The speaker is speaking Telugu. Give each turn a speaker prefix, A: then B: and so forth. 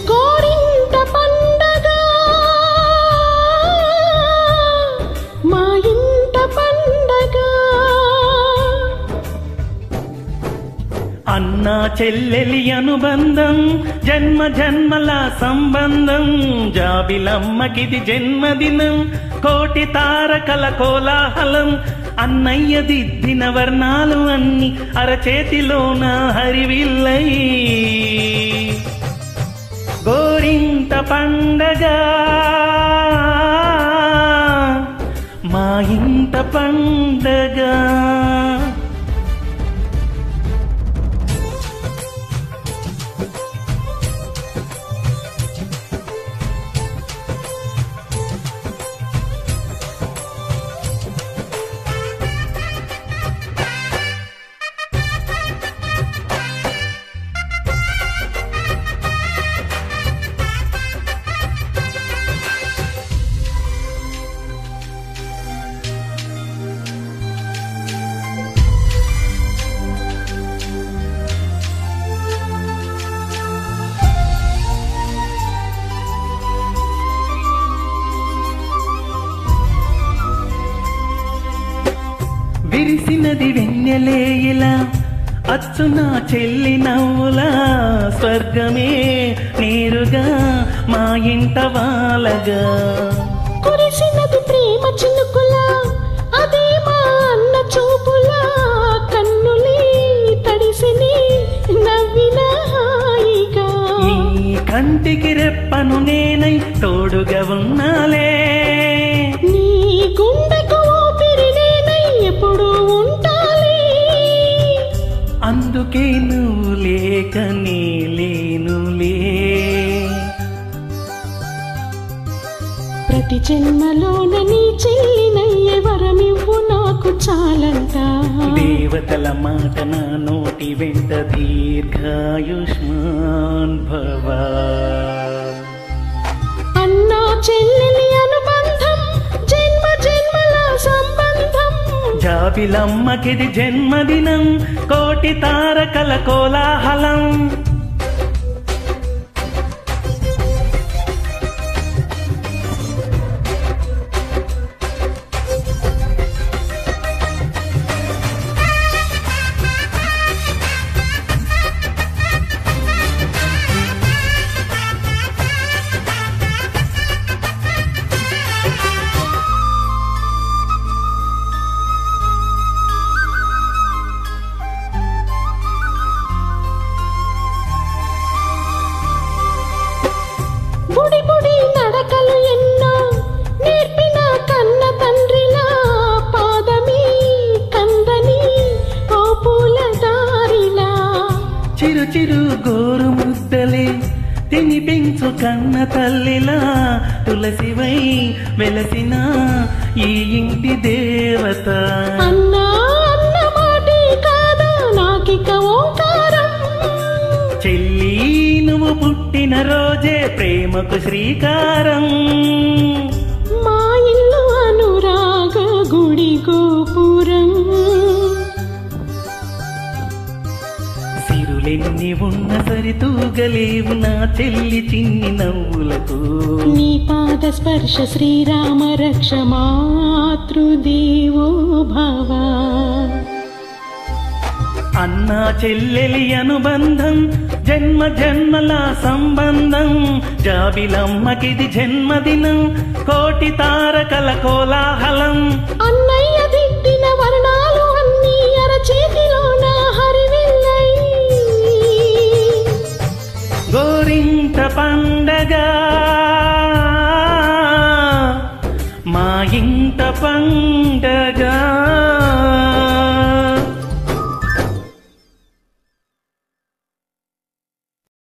A: గోరింట పండగ మా ఇంట పండగ
B: అన్నా చెల్లెలి అనుబంధం జన్మ జన్మల సంబంధం జాబిలమ్మకిది జన్మదినం కోటి తారకల కోలాహలం అన్నయ్య దిద్దిన వర్ణాలు అన్ని అరచేతిలోన హరివిల్లై గోరింట పండగ మా ఇంట పండగ విరిసినది వెన్నెలేయిలా అచ్చు నా చెల్లి నవ్వులా స్వర్గమే నేరుగా మా ఇంట వాలగా
A: కురిసినది ప్రేమ చినుకులా అదే మా అన్న చూపులా కన్నులే తడిసిని నవ్విన హాయిగా
B: నీ కంటికి రెప్పను నేనై తోడుగా ఉన్నాలే
A: నీ గుండెకు ఊపిరి నేనై ఎప్పుడు ఉంటాలే
B: అందుకే నువ్వు లేక నీ లేనులే
A: ప్రతి జన్మలోన నీ చెల్లినయ్యే వరమివ్వు నాకు చాలంట
B: దేవతల మాట నా నోటి వెంట దీర్ఘాయుష్మాన్ భవ
A: అన్నా చెల్లెలి అనుబంధం జన్మ జన్మల సంబంధం
B: జాబిలమ్మకిది జన్మదినం కోటి తారకల కోలాహలం
A: బుడి బుడి నడకలు ఎన్నో నేర్పిన కన్న తండ్రిలా పాదమీ కందని ఓ పూల దారిలా
B: చిరు చిరు గోరు ముద్దలే తినిపించు కన్న తల్లిలా తులసివై వెలసిన ఈ ఇంటి దేవత
A: అన్నా అన్న మాటే కాదా నాకిక ఓంకారం
B: చెల్లి నువ్వు పుట్టిన రోజే ప్రేమకు శ్రీకారం
A: మా ఇల్లు అనురాగ గుడి గోపురం
B: సిరులెన్ని ఉన్న సరితూగలేవు నా చెల్లి చిన్ని నవ్వులకు
A: నీ పాద స్పర్శ శ్రీరామ రక్ష మాతృదేవో భవ
B: అన్నా చెల్లెలి అనుబంధం జన్మ జన్మల సంబంధం జాబిలమ్మకిది జన్మదినం కోటి తారకల కోలాహలం
A: అన్నయ్య దిద్దిన వర్ణాలు అన్నీ అరచేతిలోన హరివిల్లై
B: గోరింట పండగ మా ఇంట పండగ